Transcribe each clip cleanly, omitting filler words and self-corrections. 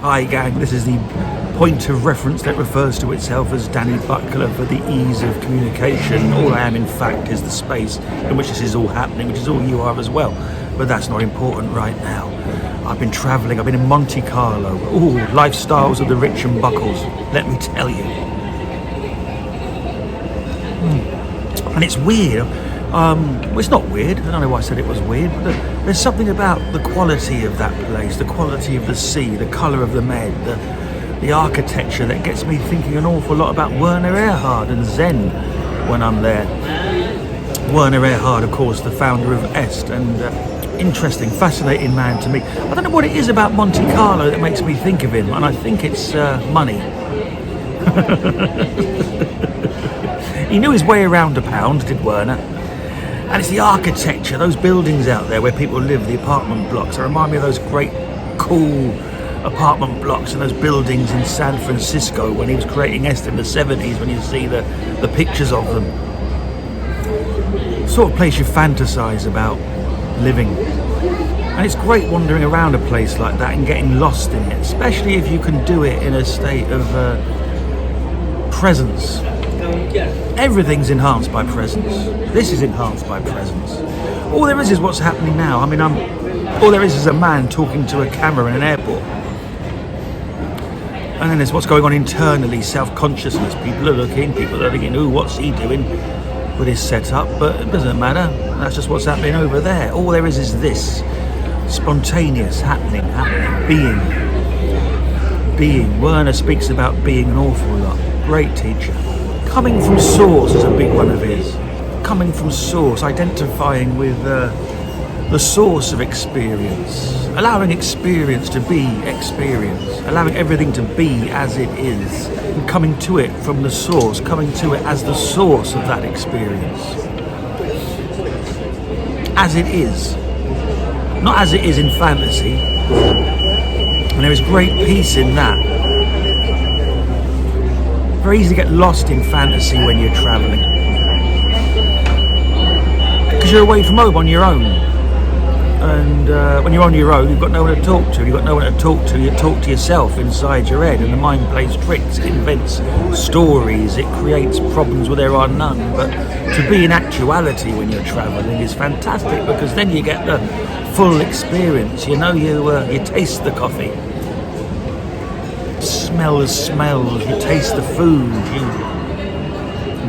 Hi gang, this is the point of reference that refers to itself as Danny Buckler for the ease of communication. All I am in fact is the space in which this is all happening, which is all you are as well. But that's not important right now. I've been travelling, I've been in Monte Carlo. Ooh, lifestyles of the rich and buckles, let me tell you. And it's weird. Well, it's not weird, I don't know why I said it was weird, but there's something about the quality of that place, the quality of the sea, the colour of the med, the architecture that gets me thinking an awful lot about Werner and Zen when I'm there. Werner, of course, the founder of Est, and interesting, fascinating man to me. I don't know what it is about Monte Carlo that makes me think of him, and I think it's money. He knew his way around a pound, did Werner. And it's the architecture, those buildings out there where people live, the apartment blocks. They remind me of those great, cool apartment blocks and those buildings in San Francisco when he was creating Est in the 70s, when you see the pictures of them. Sort of place you fantasize about living. And it's great wandering around a place like that and getting lost in it, especially if you can do it in a state of presence. Everything's enhanced by presence. This is enhanced by presence. All there is what's happening now. I mean, all there is a man talking to a camera in an airport. And then there's what's going on internally, self-consciousness. People are looking, people are thinking, ooh, what's he doing with his setup? But it doesn't matter. That's just what's happening over there. All there is this. Spontaneous, happening, being. Werner speaks about being an awful lot. Great teacher. Coming from source is a big one of his. Coming from source, identifying with the source of experience, allowing experience to be experience, allowing everything to be as it is, and coming to it from the source, coming to it as the source of that experience. As it is. Not as it is in fantasy. And there is great peace in that. Very easy to get lost in fantasy when you're travelling, because you're away from home on your own, and when you're on your own you've got no one to talk to. You talk to yourself inside your head, and the mind plays tricks, it invents stories, it creates problems where there are none. But to be in actuality when you're travelling is fantastic, because then you get the full experience. You taste the coffee, smell the smells, you taste the food, you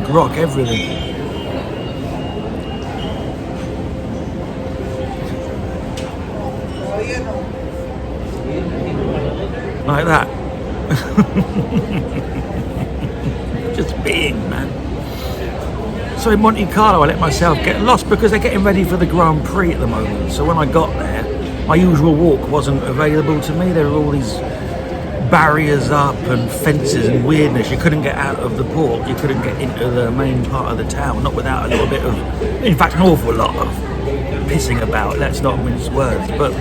grok everything. Like that. Just being, man. So in Monte Carlo I let myself get lost because they're getting ready for the Grand Prix at the moment. So when I got there, my usual walk wasn't available to me. There were all these barriers up and fences and weirdness. You couldn't get out of the port, you couldn't get into the main part of the town, not without a little bit of, in fact an awful lot of pissing about, let's not mince words. But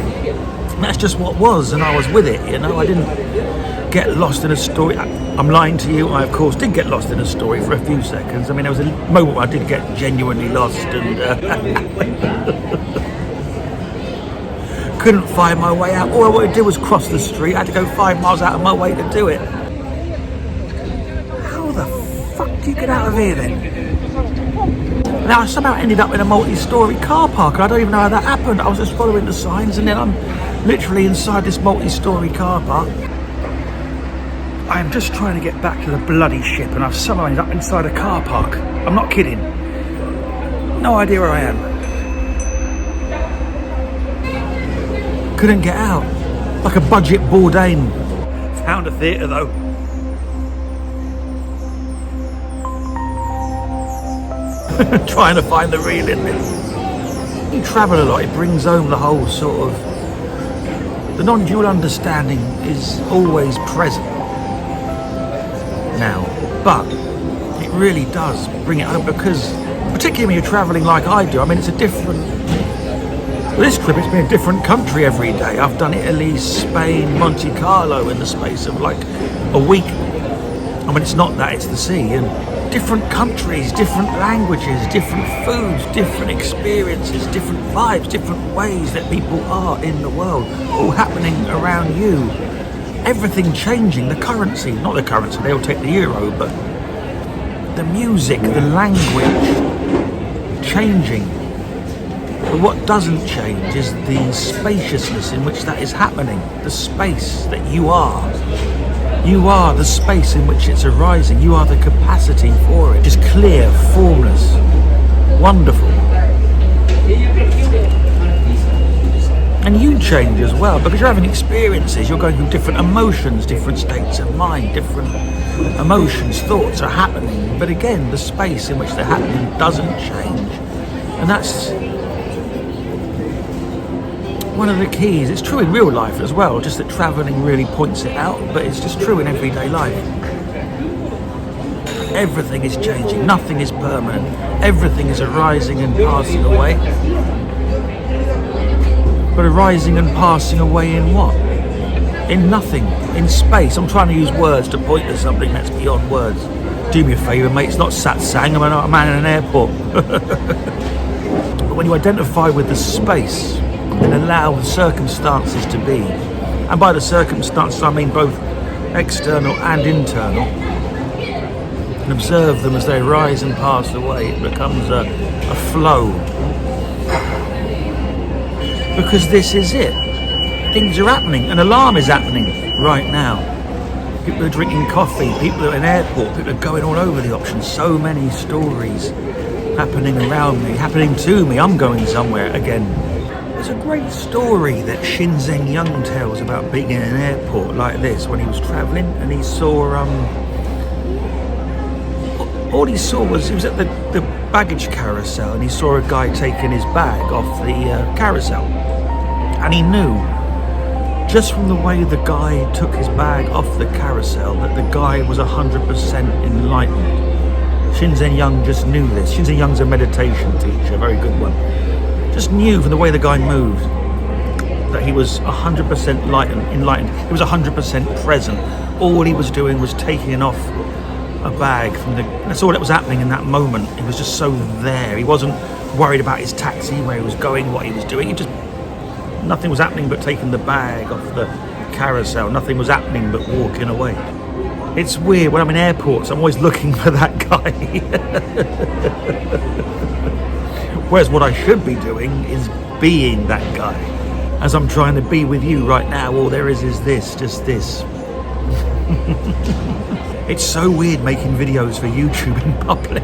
that's just what was, and I was with it, I didn't get lost in a story. I'm lying to you, I of course did get lost in a story for a few seconds. I mean, there was a moment where I did get genuinely lost and couldn't find my way out. All I wanted to do was cross the street. I had to go 5 miles out of my way to do it. How the fuck do you get out of here then? Now I somehow ended up in a multi-storey car park, and I don't even know how that happened. I was just following the signs, and then I'm literally inside this multi-storey car park. I am just trying to get back to the bloody ship, and I've somehow ended up inside a car park. I'm not kidding. No idea where I am. Couldn't get out. Like a budget Bourdain. Found a theatre though. Trying to find the real in this. You travel a lot, it brings home the whole sort of... The non-dual understanding is always present now, but it really does bring it home, because particularly when you're travelling like I do, I mean, it's a different... This trip, it's been a different country every day. I've done Italy, Spain, Monte Carlo in the space of like a week. I mean, it's not that, it's the sea. And different countries, different languages, different foods, different experiences, different vibes, different ways that people are in the world, all happening around you. everything changing, the currency, not the currency, they'll take the euro, but the music, the language changing. But what doesn't change is the spaciousness in which that is happening, the space that you are. You are the space in which it's arising. You are the capacity for it. Just clear, formless, wonderful. And you change as well, because you're having experiences, you're going through different emotions, different states of mind, different emotions, thoughts are happening. But again, the space in which they're happening doesn't change. And that's one of the keys. It's true in real life as well, just that travelling really points it out, but it's just true in everyday life. Everything is changing, nothing is permanent, everything is arising and passing away. But arising and passing away in what? In nothing, in space. I'm trying to use words to point to something that's beyond words. Do me a favour, mate, it's not satsang, I'm a man in an airport. But when you identify with the space and allow the circumstances to be, and by the circumstances I mean both external and internal, and observe them as they rise and pass away, it becomes a flow. Because this is it. Things are happening. An alarm is happening right now. People are drinking coffee, people are in airport, people are going all over the options. So many stories happening around me, happening to me. I'm going somewhere again. There's a great story that Shinzen Young tells about being in an airport like this when he was travelling, and he saw all he saw was, he was at the baggage carousel, and he saw a guy taking his bag off the carousel. And he knew, just from the way the guy took his bag off the carousel, that the guy was 100% enlightened. Shinzen Young just knew this. Shinzen Young's a meditation teacher, a very good one. Just knew from the way the guy moved that he was 100% enlightened. He was 100% present. All he was doing was taking off a bag from that's all that was happening in that moment. He was just so there. He wasn't worried about his taxi, where he was going, what he was doing. Nothing was happening but taking the bag off the carousel. Nothing was happening but walking away. It's weird, when I'm in airports, I'm always looking for that guy. Whereas what I should be doing is being that guy. As I'm trying to be with you right now, all there is this, just this. It's so weird making videos for YouTube in public.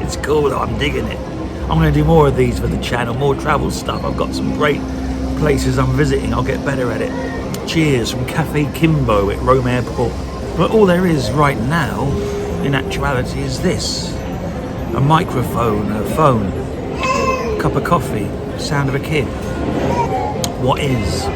It's cool though, I'm digging it. I'm going to do more of these for the channel, more travel stuff. I've got some great places I'm visiting. I'll get better at it. Cheers from Cafe Kimbo at Rome Airport. But all there is right now, in actuality, is this. A microphone, a phone, a cup of coffee, sound of a kid. What is?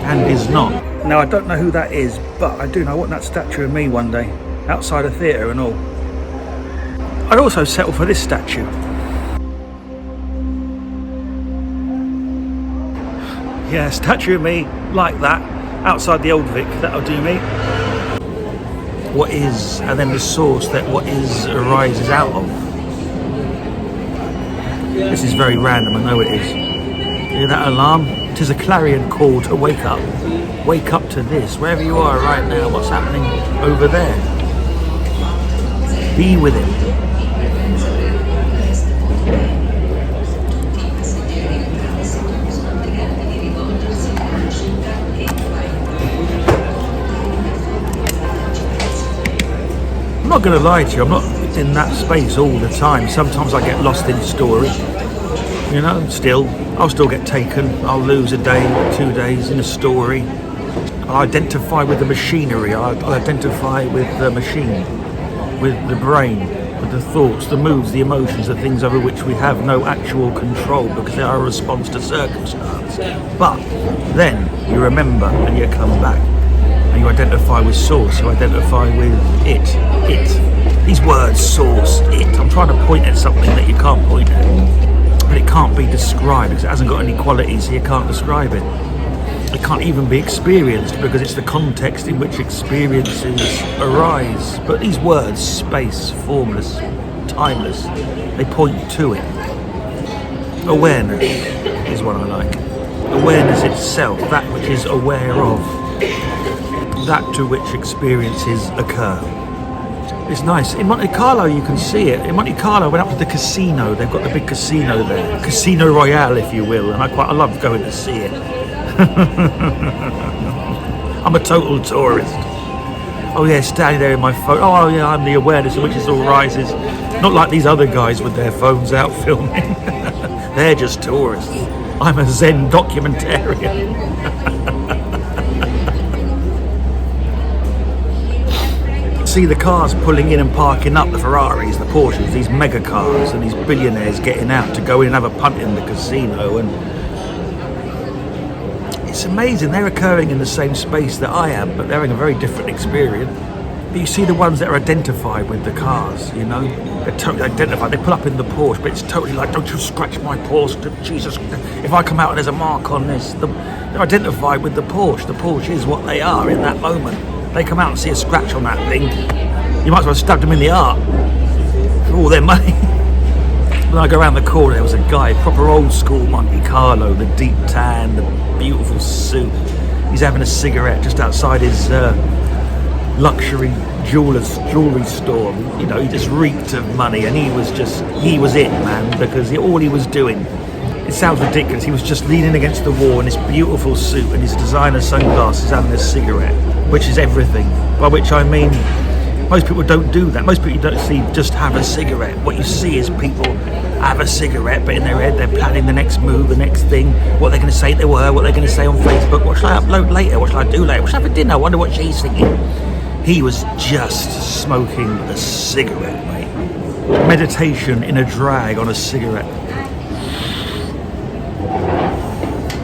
And is not. Now, I don't know who that is, but I do know I want that statue of me one day, outside a theatre and all. I'd also settle for this statue. Yeah, statue of me like that, outside the Old Vic, that'll do me. What is, and then the source that what is arises out of. This is very random, I know it is. Hear that alarm? It is a clarion call to wake up. Wake up to this, wherever you are right now, what's happening over there. Be with him. I'm not going to lie to you, I'm not in that space all the time. Sometimes I get lost in story. You know, I'll still get taken. I'll lose a day, 2 days in a story. I'll identify with the machinery. I'll identify with the machine, with the brain, with the thoughts, the moods, the emotions, the things over which we have no actual control because they are a response to circumstance. But then you remember and you come back and you identify with source, you identify with it. These words, source, it. I'm trying to point at something that you can't point at. But it can't be described because it hasn't got any qualities, so you can't describe it. It can't even be experienced because it's the context in which experiences arise. But these words, space, formless, timeless, they point to it. Awareness is one I like. Awareness itself, that which is aware of, that to which experiences occur. It's nice. In Monte Carlo you can see it. In Monte Carlo I went up to the casino. They've got the big casino there. Casino Royale, if you will, and I love going to see it. I'm a total tourist. Oh yeah, standing there in my phone. Oh yeah, I'm the awareness of which it all rises. Not like these other guys with their phones out filming. They're just tourists. I'm a Zen documentarian. See the cars pulling in and parking up, the Ferraris, the Porsches, these mega cars, and these billionaires getting out to go in and have a punt in the casino, and it's amazing. They're occurring in the same space that I am, but they're having a very different experience. But you see the ones that are identified with the cars, you know, they're totally identified. They pull up in the Porsche, but it's totally like, don't you scratch my Porsche, Jesus, if I come out and there's a mark on this. They're identified with the Porsche. The Porsche is what they are in that moment. They come out and see a scratch on that thing, you might as well have stabbed them in the heart for all their money. When I go around the corner, there was a guy, proper old school Monte Carlo, the deep tan, the beautiful suit. He's having a cigarette just outside his luxury jewelry store. You know, he just reeked of money, and he was it, man, because all he was doing, it sounds ridiculous, he was just leaning against the wall in this beautiful suit and his designer sunglasses, having a cigarette, which is everything. By which I mean, most people don't do that. Most people you don't see just have a cigarette. What you see is people have a cigarette, but in their head they're planning the next move, the next thing, what they're going to say they were, what they're going to say on Facebook, what shall I upload later, what shall I do later, what shall I have for dinner, I wonder what she's thinking. He was just smoking a cigarette, mate. Meditation in a drag on a cigarette.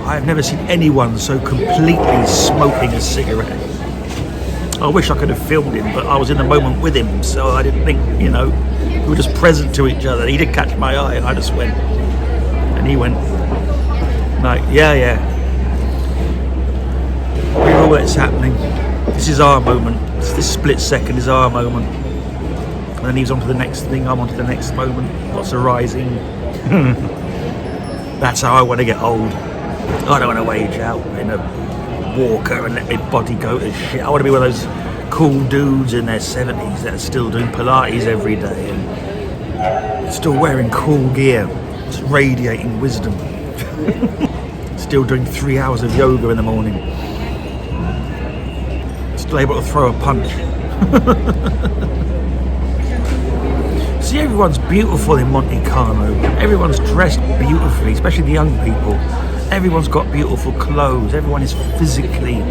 I've never seen anyone so completely smoking a cigarette. I wish I could have filmed him, but I was in the moment with him, so I didn't think, you know, we were just present to each other. He did catch my eye, and I just went, and he went, like, yeah. We know what's happening. This is our moment. This split second is our moment. And then he's on to the next thing, I'm on to the next moment. What's arising? That's how I want to get old. I don't want to wage out in a walker and let my body go to shit. I want to be one of those cool dudes in their 70s that are still doing Pilates every day and still wearing cool gear, just radiating wisdom. Still doing 3 hours of yoga in the morning. Still able to throw a punch. See, everyone's beautiful in Monte Carlo. Everyone's dressed beautifully, especially the young people. Everyone's got beautiful clothes. Everyone is physically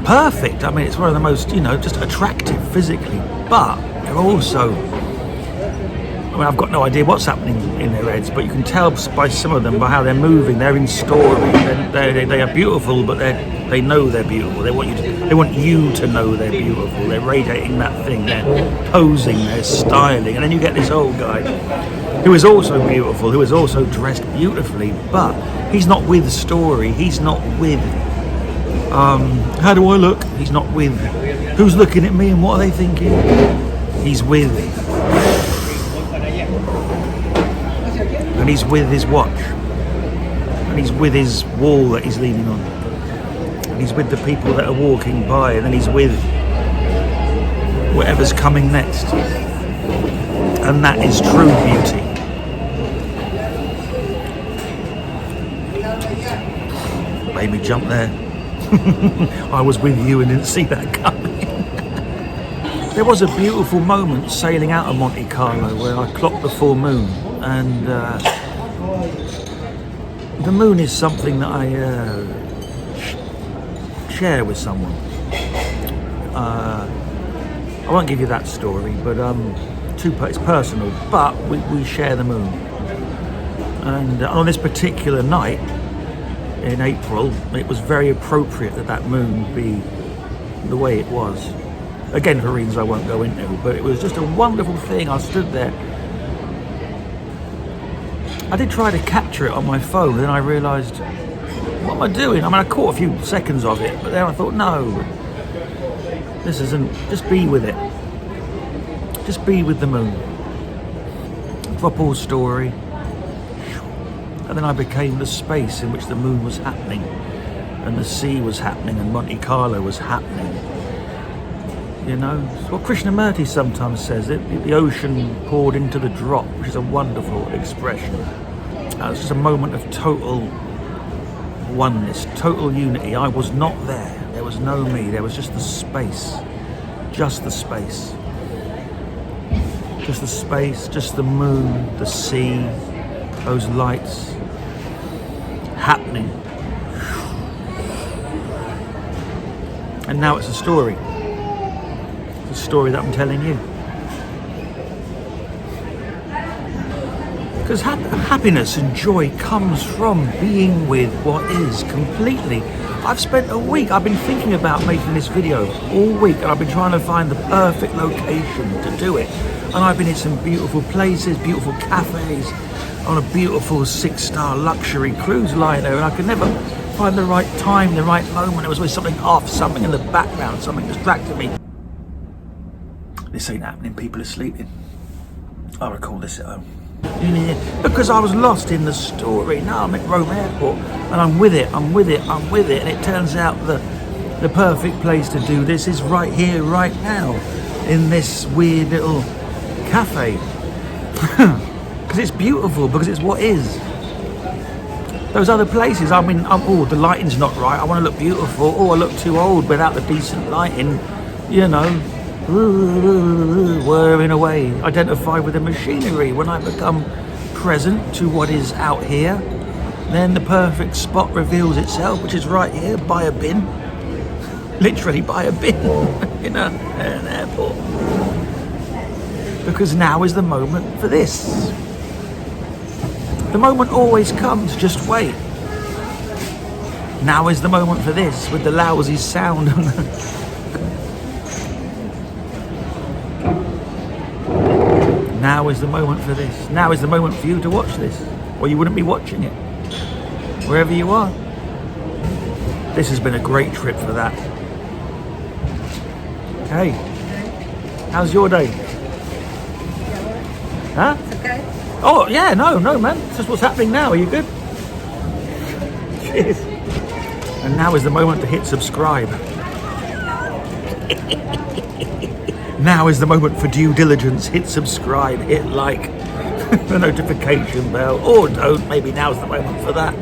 perfect. I mean, it's one of the most, you know, just attractive physically. But they're also, I mean, I've got no idea what's happening in their heads, but you can tell by some of them, by how they're moving. They're in story. They are beautiful, but they know they're beautiful. They want you to know they're beautiful. They're radiating that thing. They're posing. They're styling. And then you get this old guy who is also beautiful, who is also dressed beautifully, but he's not with story. He's not with, how do I look? He's not with, who's looking at me and what are they thinking? He's with, and he's with his watch, and he's with his wall that he's leaning on, and he's with the people that are walking by, and then he's with whatever's coming next. And that is true beauty. Made me jump there. I was with you and didn't see that coming. There was a beautiful moment sailing out of Monte Carlo where I clocked the full moon, and the moon is something that I share with someone. I won't give you that story, but it's personal, but we share the moon. And on this particular night in April, it was very appropriate that moon be the way it was. Again, for reasons I won't go into, but it was just a wonderful thing. I stood there. I did try to capture it on my phone, and then I realised, what am I doing? I mean, I caught a few seconds of it, but then I thought, no, this isn't, just be with it. Just be with the moon. Drop all story. And then I became the space in which the moon was happening, and the sea was happening, and Monte Carlo was happening. You know, it's what Krishnamurti sometimes says, the ocean poured into the drop, which is a wonderful expression. It's just a moment of total oneness, total unity. I was not there. There was no me. There was just the space. Just the space. Just the space, just the moon, the sea, those lights happening. And now it's a story. It's a story that I'm telling you. Because happiness and joy comes from being with what is completely. I've spent a week, I've been thinking about making this video all week, and I've been trying to find the perfect location to do it. And I've been in some beautiful places, beautiful cafes, on a beautiful 6-star luxury cruise liner, and I could never find the right time, the right moment. There was always something off, something in the background, something distracted me. This ain't happening, people are sleeping. I'll record this at home. Because I was lost in the story. Now I'm at Rome Airport and I'm with it, and it turns out the perfect place to do this is right here, right now, in this weird little cafe. Because it's beautiful, because it's what is. Those other places, I mean, oh, the lighting's not right, I want to look beautiful, oh, I look too old without the decent lighting, you know, whirring away, identify with the machinery. When I become present to what is out here, then the perfect spot reveals itself, which is right here, by a bin. Literally by a bin, in an airport. Because now is the moment for this. The moment always comes, just wait. Now is the moment for this, with the lousy sound. Now is the moment for this. Now is the moment for you to watch this, or you wouldn't be watching it, wherever you are. This has been a great trip for that. Hey, how's your day? Huh? It's okay. Oh, yeah, no, man. It's just what's happening now. Are you good? Cheers. And now is the moment to hit subscribe. Now is the moment for due diligence. Hit subscribe, hit like, the notification bell, or don't. Maybe now's the moment for that.